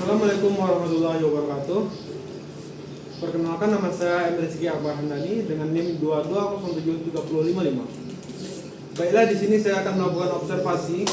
Assalamualaikum warahmatullahi wabarakatuh. Perkenalkan, nama saya Emre Rizky Akbar Handani dengan NIM 2207355. Baiklah, di sini saya akan melakukan observasi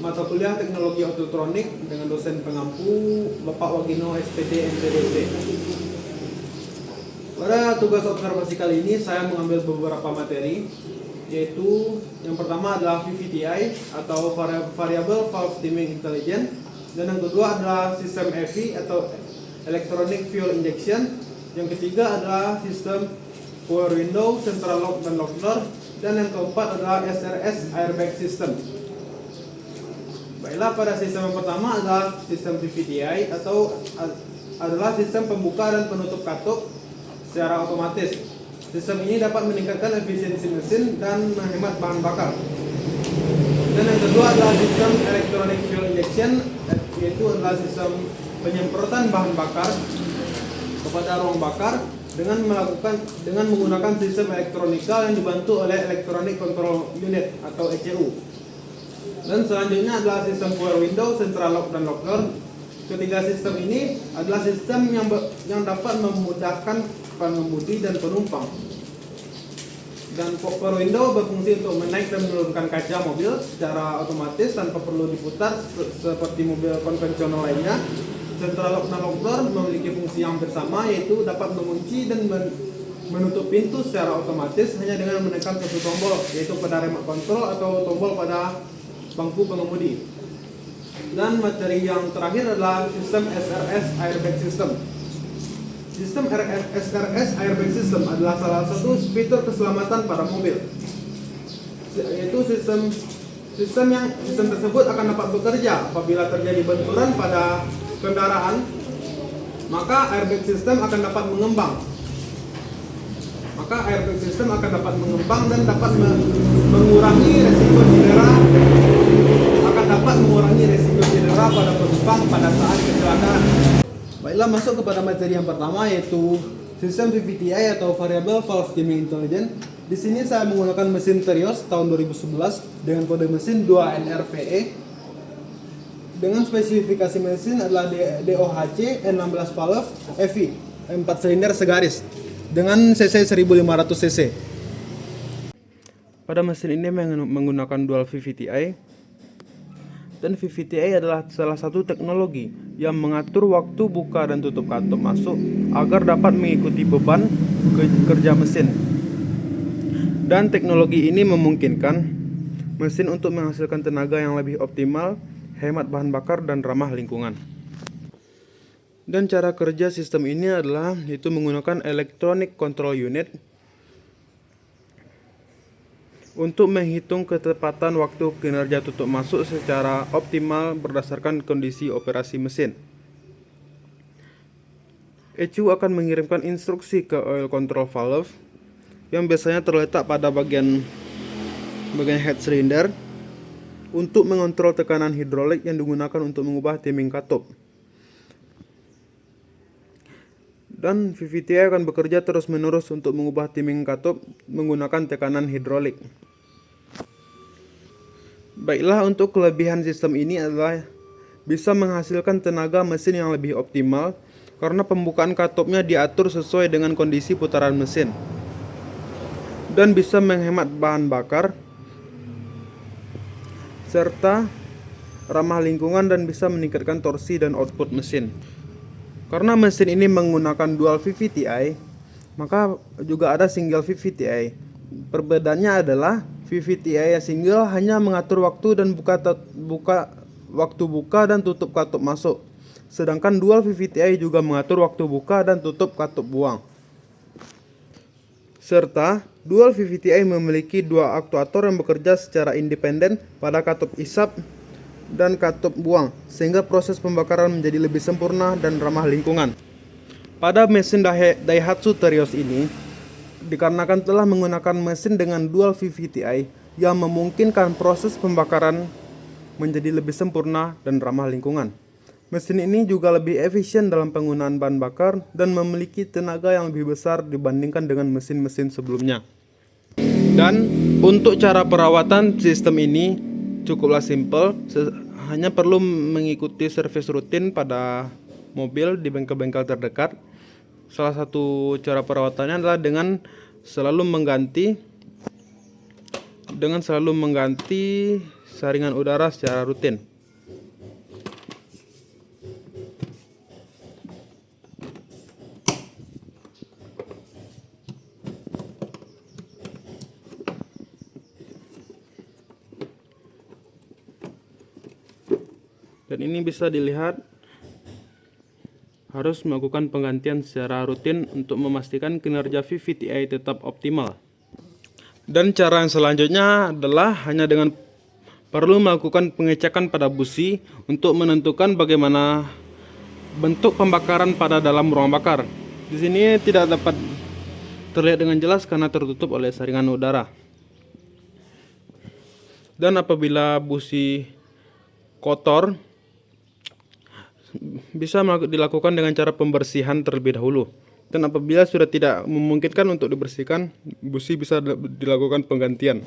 mata kuliah Teknologi Elektronik dengan dosen pengampu Bapak Wagino SPD MTDP. Pada tugas observasi kali ini saya mengambil beberapa materi, yaitu yang pertama adalah VVTI atau Variable Valve Timing Intelligence, dan yang kedua adalah sistem EVI atau Electronic Fuel Injection, yang ketiga adalah sistem Power Window, Central Lock dan Lock Door, dan yang keempat adalah SRS Airbag System. Baiklah, pada sistem yang pertama adalah sistem VVTI atau adalah sistem pembuka dan penutup katup secara otomatis. Sistem ini dapat meningkatkan efisiensi mesin dan menghemat bahan bakar. Dan yang kedua adalah sistem Electronic Fuel Injection, yaitu adalah sistem penyemprotan bahan bakar kepada ruang bakar dengan menggunakan sistem elektronika yang dibantu oleh Electronic Control Unit atau ECU. Dan selanjutnya adalah sistem Power Window, Central Lock dan Lock Door. Ketiga sistem ini adalah sistem yang dapat memudahkan pengemudi dan penumpang. Dan Power Window berfungsi untuk menaik dan menurunkan kaca mobil secara otomatis tanpa perlu diputar seperti mobil konvensional lainnya. Central Lock dan Lock Door memiliki fungsi yang bersama, yaitu dapat mengunci dan menutup pintu secara otomatis hanya dengan menekan satu tombol, yaitu pada remote control atau tombol pada bangku pengemudi. Dan materi yang terakhir adalah sistem SRS Airbag System. Sistem SRS Airbag System adalah salah satu fitur keselamatan pada mobil, yaitu sistem tersebut akan dapat bekerja apabila terjadi benturan pada kendaraan, maka airbag system akan dapat mengembang. Dan dapat mengurangi resiko cedera pada penumpang pada saat kecelakaan. Baiklah, masuk kepada materi yang pertama, yaitu sistem VVTI atau Variable Valve Timing Intelligence. Di sini saya menggunakan mesin Terios tahun 2011 dengan kode mesin 2NRVE. Dengan spesifikasi mesin adalah DOHC N16 valve EVI 4 silinder segaris dengan cc 1500 cc. Pada mesin ini menggunakan dual VVTI. Dan VVTI adalah salah satu teknologi yang mengatur waktu buka dan tutup katup masuk agar dapat mengikuti beban kerja mesin. Dan teknologi ini memungkinkan mesin untuk menghasilkan tenaga yang lebih optimal, hemat bahan bakar, dan ramah lingkungan. Dan cara kerja sistem ini adalah yaitu menggunakan Electronic Control Unit untuk menghitung ketepatan waktu kinerja tutup masuk secara optimal berdasarkan kondisi operasi mesin. ECU akan mengirimkan instruksi ke oil control valve yang biasanya terletak pada bagian head cylinder untuk mengontrol tekanan hidrolik yang digunakan untuk mengubah timing katup. Dan VVTI akan bekerja terus-menerus untuk mengubah timing katup menggunakan tekanan hidrolik. Baiklah, untuk kelebihan sistem ini adalah bisa menghasilkan tenaga mesin yang lebih optimal karena pembukaan katupnya diatur sesuai dengan kondisi putaran mesin, dan bisa menghemat bahan bakar serta ramah lingkungan dan bisa meningkatkan torsi dan output mesin. Karena mesin ini menggunakan dual VVTI, maka juga ada single VVTI. Perbedaannya adalah VVTI yang single hanya mengatur waktu dan waktu buka dan tutup katup masuk, sedangkan dual VVTI juga mengatur waktu buka dan tutup katup buang. Serta dual VVTI memiliki dua aktuator yang bekerja secara independen pada katup isap dan katup buang, sehingga proses pembakaran menjadi lebih sempurna dan ramah lingkungan. Pada mesin Daihatsu Terios ini, dikarenakan telah menggunakan mesin dengan dual VVTI yang memungkinkan proses pembakaran menjadi lebih sempurna dan ramah lingkungan. Mesin ini juga lebih efisien dalam penggunaan bahan bakar dan memiliki tenaga yang lebih besar dibandingkan dengan mesin-mesin sebelumnya. Dan untuk cara perawatan sistem ini cukuplah simpel, hanya perlu mengikuti servis rutin pada mobil di bengkel-bengkel terdekat. Salah satu cara perawatannya adalah dengan selalu mengganti saringan udara secara rutin. Dan ini bisa dilihat harus melakukan penggantian secara rutin untuk memastikan kinerja VVTi tetap optimal. Dan cara yang selanjutnya adalah hanya dengan perlu melakukan pengecekan pada busi untuk menentukan bagaimana bentuk pembakaran pada dalam ruang bakar. Di sini tidak dapat terlihat dengan jelas karena tertutup oleh saringan udara. Dan apabila busi kotor, bisa dilakukan dengan cara pembersihan terlebih dahulu. Dan apabila sudah tidak memungkinkan untuk dibersihkan, busi bisa dilakukan penggantian.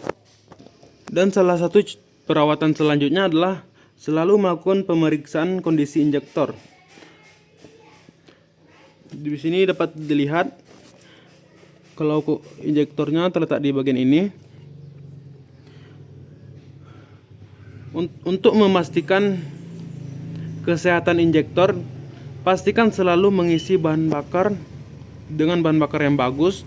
Dan salah satu perawatan selanjutnya adalah selalu melakukan pemeriksaan kondisi injektor. Di sini dapat dilihat kalau injektornya terletak di bagian ini. Untuk memastikan kesehatan injektor, pastikan selalu mengisi bahan bakar dengan bahan bakar yang bagus.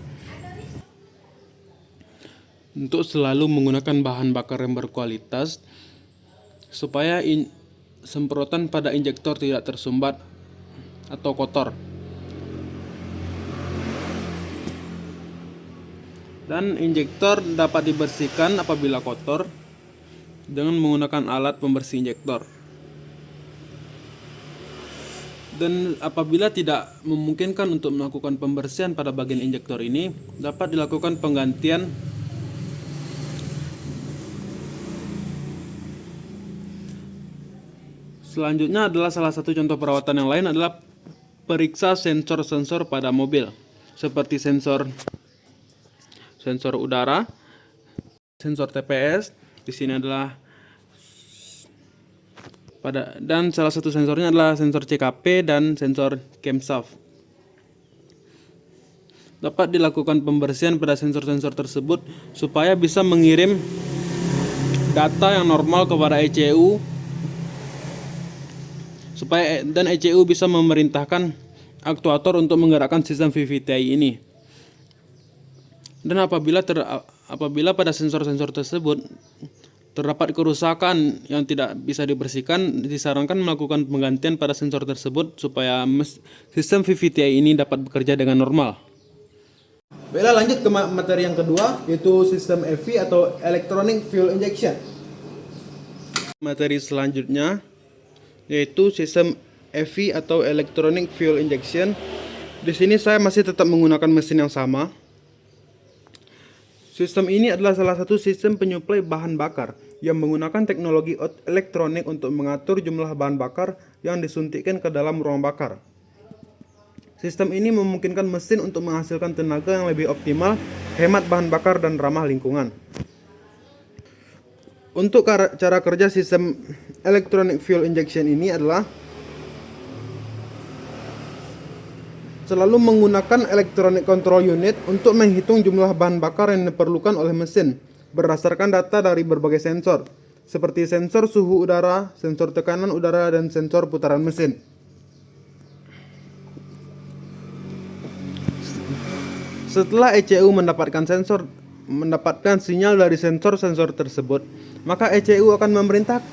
Untuk selalu menggunakan bahan bakar yang berkualitas supaya semprotan pada injektor tidak tersumbat atau kotor. Dan injektor dapat dibersihkan apabila kotor dengan menggunakan alat pembersih injektor. Dan apabila tidak memungkinkan untuk melakukan pembersihan pada bagian injektor ini, dapat dilakukan penggantian selanjutnya adalah salah satu contoh perawatan yang lain adalah periksa sensor-sensor pada mobil, seperti sensor udara, sensor TPS. Di sini adalah dan salah satu sensornya adalah sensor CKP dan sensor camshaft. Dapat dilakukan pembersihan pada sensor-sensor tersebut supaya bisa mengirim data yang normal kepada ECU, dan ECU bisa memerintahkan aktuator untuk menggerakkan sistem VVTi ini. Dan apabila pada sensor-sensor tersebut terdapat kerusakan yang tidak bisa dibersihkan, disarankan melakukan penggantian pada sensor tersebut supaya sistem VVTi ini dapat bekerja dengan normal. Baiklah, lanjut ke materi yang kedua, yaitu sistem EFI atau Electronic Fuel Injection. Materi selanjutnya yaitu sistem EFI atau Electronic Fuel Injection. Di sini saya masih tetap menggunakan mesin yang sama. Sistem ini adalah salah satu sistem penyuplai bahan bakar yang menggunakan teknologi elektronik untuk mengatur jumlah bahan bakar yang disuntikkan ke dalam ruang bakar. Sistem ini memungkinkan mesin untuk menghasilkan tenaga yang lebih optimal, hemat bahan bakar, dan ramah lingkungan. Untuk cara kerja sistem Electronic Fuel Injection ini adalah selalu menggunakan electronic control unit untuk menghitung jumlah bahan bakar yang diperlukan oleh mesin berdasarkan data dari berbagai sensor, seperti sensor suhu udara, sensor tekanan udara, dan sensor putaran mesin. Setelah ECU mendapatkan sinyal dari sensor-sensor tersebut, maka ECU akan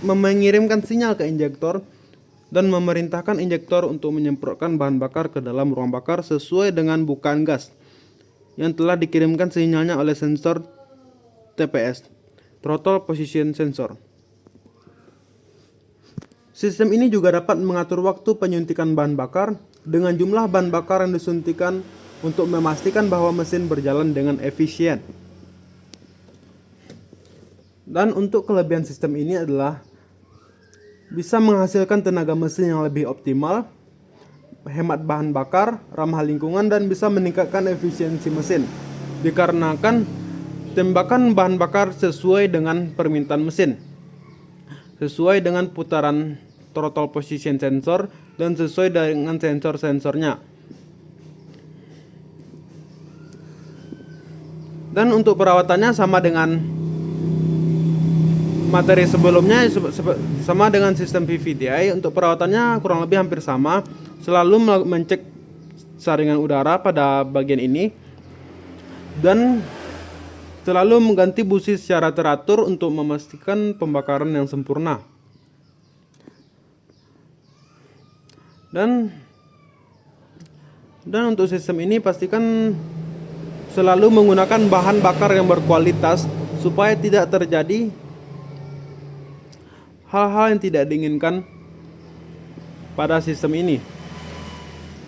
mengirimkan sinyal ke injektor dan memerintahkan injektor untuk menyemprotkan bahan bakar ke dalam ruang bakar sesuai dengan bukaan gas yang telah dikirimkan sinyalnya oleh sensor TPS, Throttle Position Sensor. Sistem ini juga dapat mengatur waktu penyuntikan bahan bakar dengan jumlah bahan bakar yang disuntikan untuk memastikan bahwa mesin berjalan dengan efisien. Dan untuk kelebihan sistem ini adalah bisa menghasilkan tenaga mesin yang lebih optimal, hemat bahan bakar, ramah lingkungan, dan bisa meningkatkan efisiensi mesin dikarenakan tembakan bahan bakar sesuai dengan permintaan mesin, sesuai dengan putaran throttle position sensor dan sesuai dengan sensor-sensornya. Dan untuk perawatannya sama dengan materi sebelumnya, sama dengan sistem PVDI. Untuk perawatannya kurang lebih hampir sama. Selalu mengecek saringan udara pada bagian ini dan selalu mengganti busi secara teratur untuk memastikan pembakaran yang sempurna. Dan untuk sistem ini pastikan selalu menggunakan bahan bakar yang berkualitas supaya tidak terjadi hal-hal yang tidak diinginkan pada sistem ini.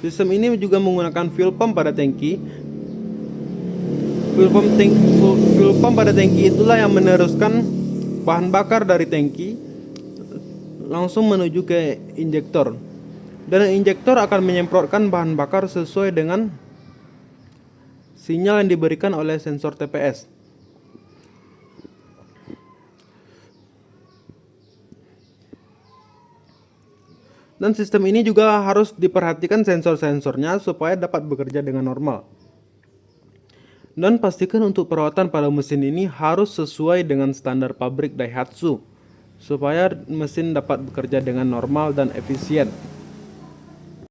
Sistem ini juga menggunakan fuel pump pada tangki. Fuel pump pada tangki itulah yang meneruskan bahan bakar dari tangki langsung menuju ke injektor. Dan injektor akan menyemprotkan bahan bakar sesuai dengan sinyal yang diberikan oleh sensor TPS. Dan sistem ini juga harus diperhatikan sensor-sensornya supaya dapat bekerja dengan normal. Dan pastikan untuk perawatan pada mesin ini harus sesuai dengan standar pabrik Daihatsu supaya mesin dapat bekerja dengan normal dan efisien.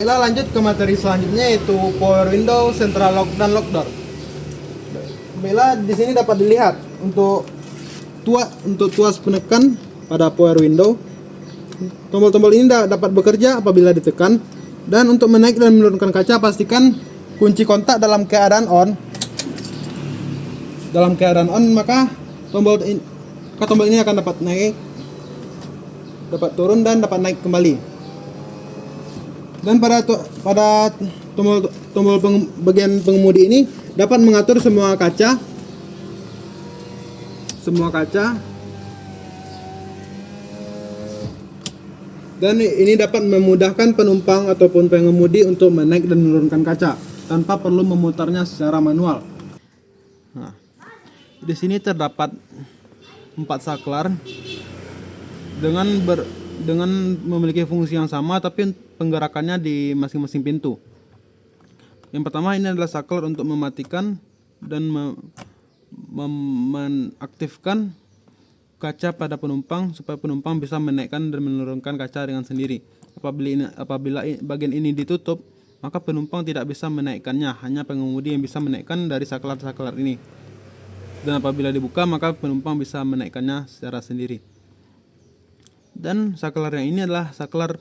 Kita lanjut ke materi selanjutnya, yaitu power window, central lock, dan lock door. Bila di sini dapat dilihat untuk tuas penekan pada power window, tombol-tombol ini dapat bekerja apabila ditekan. Dan untuk menaik dan menurunkan kaca, pastikan kunci kontak dalam keadaan on. Maka tombol ini akan dapat naik, dapat turun, dan dapat naik kembali. Dan pada tombol bagian pengemudi ini dapat mengatur semua kaca. Dan ini dapat memudahkan penumpang ataupun pengemudi untuk menaik dan menurunkan kaca tanpa perlu memutarnya secara manual. Nah, di sini terdapat 4 saklar dengan memiliki fungsi yang sama, tapi penggerakannya di masing-masing pintu. Yang pertama ini adalah saklar untuk mematikan dan mengaktifkan kaca pada penumpang supaya penumpang bisa menaikkan dan menurunkan kaca dengan sendiri. Apabila bagian ini ditutup, maka penumpang tidak bisa menaikkannya, hanya pengemudi yang bisa menaikkan dari saklar-saklar ini. Dan apabila dibuka, maka penumpang bisa menaikkannya secara sendiri. Dan saklar yang ini adalah saklar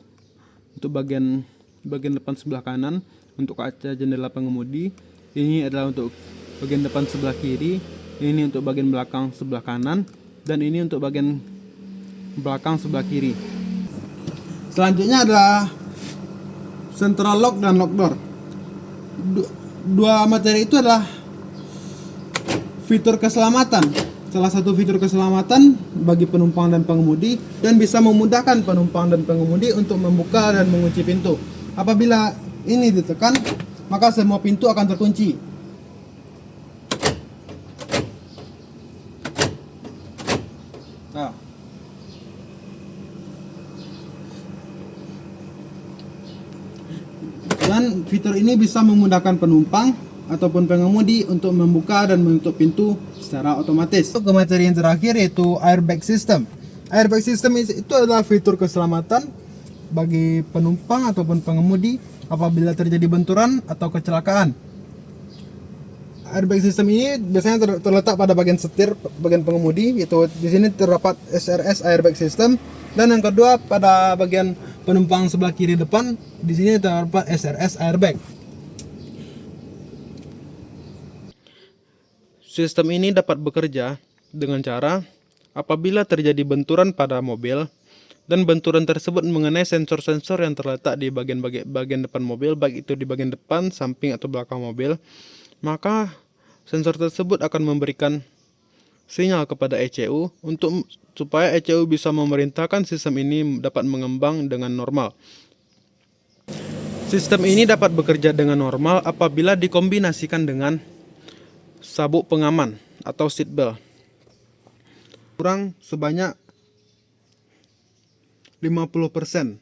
untuk bagian depan sebelah kanan untuk kaca jendela pengemudi. Ini adalah untuk bagian depan sebelah kiri. Ini untuk bagian belakang sebelah kanan. Dan ini untuk bagian belakang sebelah kiri. Selanjutnya adalah central lock dan lock door. Dua materi itu adalah fitur keselamatan. Salah satu fitur keselamatan bagi penumpang dan pengemudi, dan bisa memudahkan penumpang dan pengemudi untuk membuka dan mengunci pintu. Apabila ini ditekan, maka semua pintu akan terkunci. Nah, dan fitur ini bisa memudahkan penumpang ataupun pengemudi untuk membuka dan menutup pintu secara otomatis. Ke materi yang terakhir, yaitu airbag system. Airbag system itu adalah fitur keselamatan bagi penumpang ataupun pengemudi apabila terjadi benturan atau kecelakaan. Airbag system ini biasanya terletak pada bagian setir bagian pengemudi, yaitu di sini terdapat SRS airbag system, dan yang kedua pada bagian penumpang sebelah kiri depan, di sini terdapat SRS airbag. Sistem ini dapat bekerja dengan cara apabila terjadi benturan pada mobil dan benturan tersebut mengenai sensor-sensor yang terletak di bagian depan mobil, baik itu di bagian depan, samping, atau belakang mobil, maka sensor tersebut akan memberikan sinyal kepada ECU supaya ECU bisa memerintahkan sistem ini dapat mengembang dengan normal. Sistem ini dapat bekerja dengan normal apabila dikombinasikan dengan sabuk pengaman atau seatbelt kurang sebanyak 50%.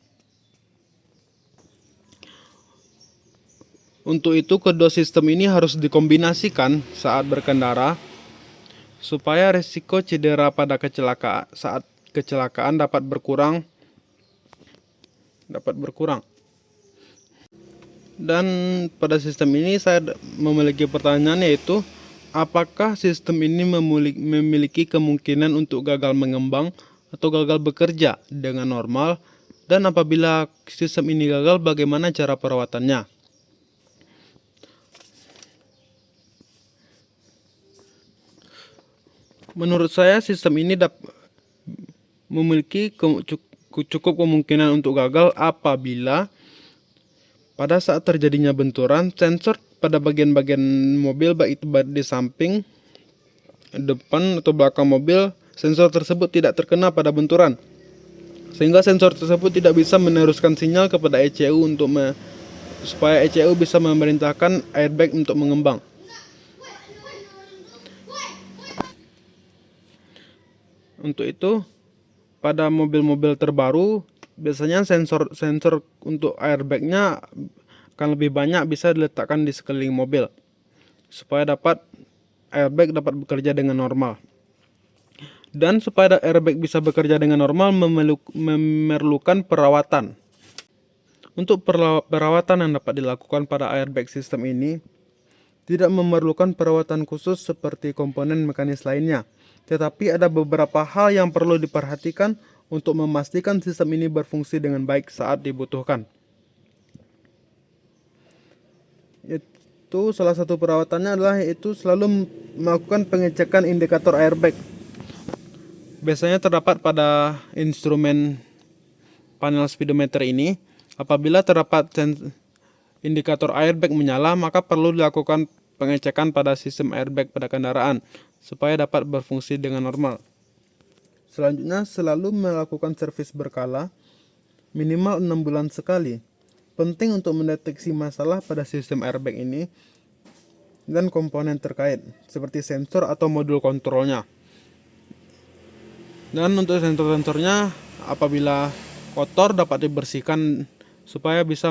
Untuk itu kedua sistem ini harus dikombinasikan saat berkendara supaya risiko cedera pada saat kecelakaan dapat berkurang. Dan pada sistem ini saya memiliki pertanyaan, yaitu apakah sistem ini memiliki kemungkinan untuk gagal mengembang atau gagal bekerja dengan normal, dan apabila sistem ini gagal bagaimana cara perawatannya. Menurut saya sistem ini memiliki cukup kemungkinan untuk gagal apabila pada saat terjadinya benturan, sensor pada bagian-bagian mobil, baik itu di samping, depan atau belakang mobil, sensor tersebut tidak terkena pada benturan, sehingga sensor tersebut tidak bisa meneruskan sinyal kepada ECU supaya ECU bisa memerintahkan airbag untuk mengembang. Untuk itu, pada mobil-mobil terbaru biasanya sensor untuk airbagnya akan lebih banyak, bisa diletakkan di sekeliling mobil supaya airbag dapat bekerja dengan normal. Dan supaya airbag bisa bekerja dengan normal memerlukan perawatan. Untuk perawatan yang dapat dilakukan pada airbag sistem ini tidak memerlukan perawatan khusus seperti komponen mekanis lainnya, tetapi ada beberapa hal yang perlu diperhatikan untuk memastikan sistem ini berfungsi dengan baik saat dibutuhkan. Itu salah satu perawatannya adalah yaitu selalu melakukan pengecekan indikator airbag. Biasanya terdapat pada instrumen panel speedometer ini. Apabila terdapat indikator airbag menyala, maka perlu dilakukan pengecekan pada sistem airbag pada kendaraan supaya dapat berfungsi dengan normal. Selanjutnya, selalu melakukan servis berkala minimal 6 bulan sekali. Penting untuk mendeteksi masalah pada sistem airbag ini dan komponen terkait seperti sensor atau modul kontrolnya. Dan untuk sensor-sensornya, apabila kotor dapat dibersihkan supaya bisa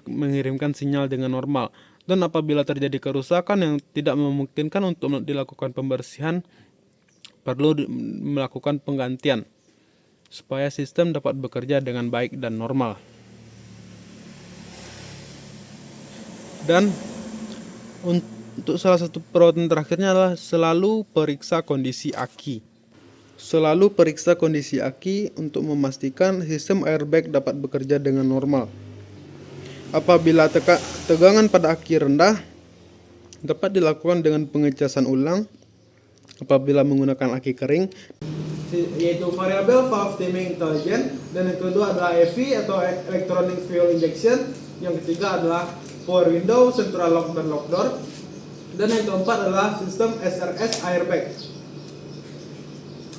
mengirimkan sinyal dengan normal. Dan apabila terjadi kerusakan yang tidak memungkinkan untuk dilakukan pembersihan, perlu melakukan penggantian supaya sistem dapat bekerja dengan baik dan normal. Dan untuk salah satu perawatan terakhirnya adalah selalu periksa kondisi aki. Selalu periksa kondisi aki untuk memastikan sistem airbag dapat bekerja dengan normal. Apabila tegangan pada aki rendah, dapat dilakukan dengan pengecasan ulang apabila menggunakan aki kering, yaitu variable valve timing intelligent, dan yang kedua adalah EFI atau electronic fuel injection, yang ketiga adalah power window, central lock dan lock door, dan yang keempat adalah sistem SRS airbag.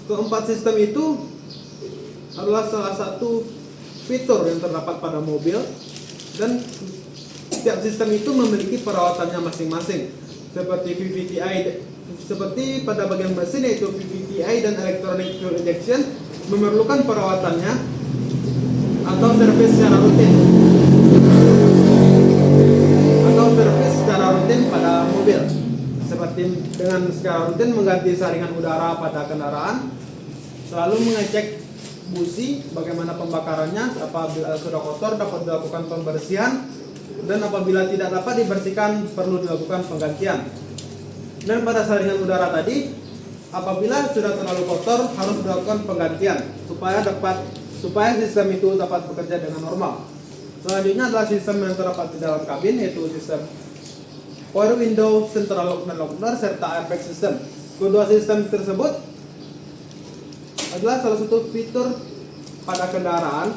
Keempat sistem itu adalah salah satu fitur yang terdapat pada mobil, dan setiap sistem itu memiliki perawatannya masing-masing. Seperti pada bagian mesin, yaitu VVTi dan electronic fuel injection memerlukan perawatannya atau servis secara rutin pada mobil. Seperti dengan secara rutin mengganti saringan udara pada kendaraan, selalu mengecek busi bagaimana pembakarannya, apabila sudah kotor dapat dilakukan pembersihan, dan apabila tidak dapat dibersihkan perlu dilakukan penggantian. Dan pada saringan udara tadi, apabila sudah terlalu kotor harus dilakukan penggantian supaya sistem itu dapat bekerja dengan normal. Selanjutnya adalah sistem yang terdapat di dalam kabin, yaitu sistem power window, central lock dan lock door, serta airbag system. Kedua sistem tersebut adalah salah satu fitur pada kendaraan.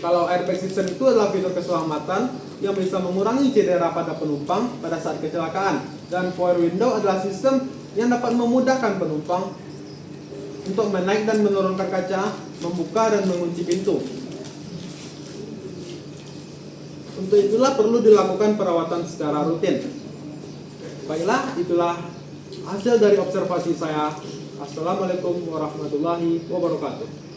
Kalau airbag system itu adalah fitur keselamatan yang bisa mengurangi cedera pada penumpang pada saat kecelakaan, dan power window adalah sistem yang dapat memudahkan penumpang untuk menaik dan menurunkan kaca, membuka dan mengunci pintu. Untuk itulah perlu dilakukan perawatan secara rutin. Baiklah, itulah hasil dari observasi saya. Assalamualaikum warahmatullahi wabarakatuh.